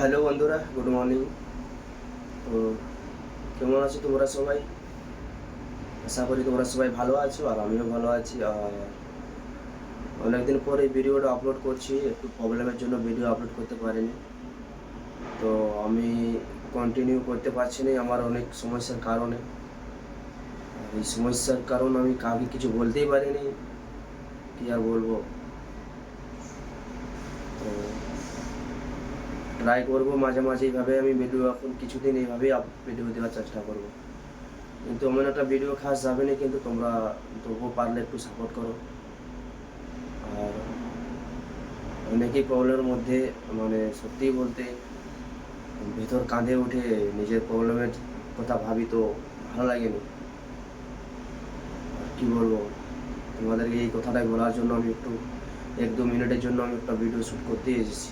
Hello বন্ধুরা, good morning. তো কেমন আছো তোমরা সবাই? আশা করি তোমরা সবাই ভালো আছো আর আমিও ভালো আছি। আর অনেকদিন পরে এই ভিডিওটা আপলোড করছি, একটু প্রবলেমের জন্য ভিডিও আপলোড করতে পারিনি। তো আমি কন্টিনিউ করতে পারছি না আমার অনেক সমস্যার কারণে। আর এই সমস্যার কারণ আমি কাউকে কিছু বলতেই পারিনি, কি আর বলবো। তো ট্রাই করবো মাঝে মাঝে এইভাবে আমি ভিডিও, এখন কিছুদিন এইভাবেই ভিডিও দেওয়ার চেষ্টা করবো। কিন্তু এমন একটা ভিডিও খাস যাবে না, কিন্তু তোমরা তবুও পারলে একটু সাপোর্ট করো। আর অনেকেই প্রবলেমের মধ্যে, মানে সত্যিই বলতে ভিতর কাঁধে ওঠে, নিজের প্রবলেমের কথা ভাবি তো ভালো লাগেনি। আর কী বলবো, তোমাদেরকে এই কথাটাই বলার জন্য আমি একটু 1-2 মিনিটের জন্য আমি একটা ভিডিও শ্যুট করতে এসেছি।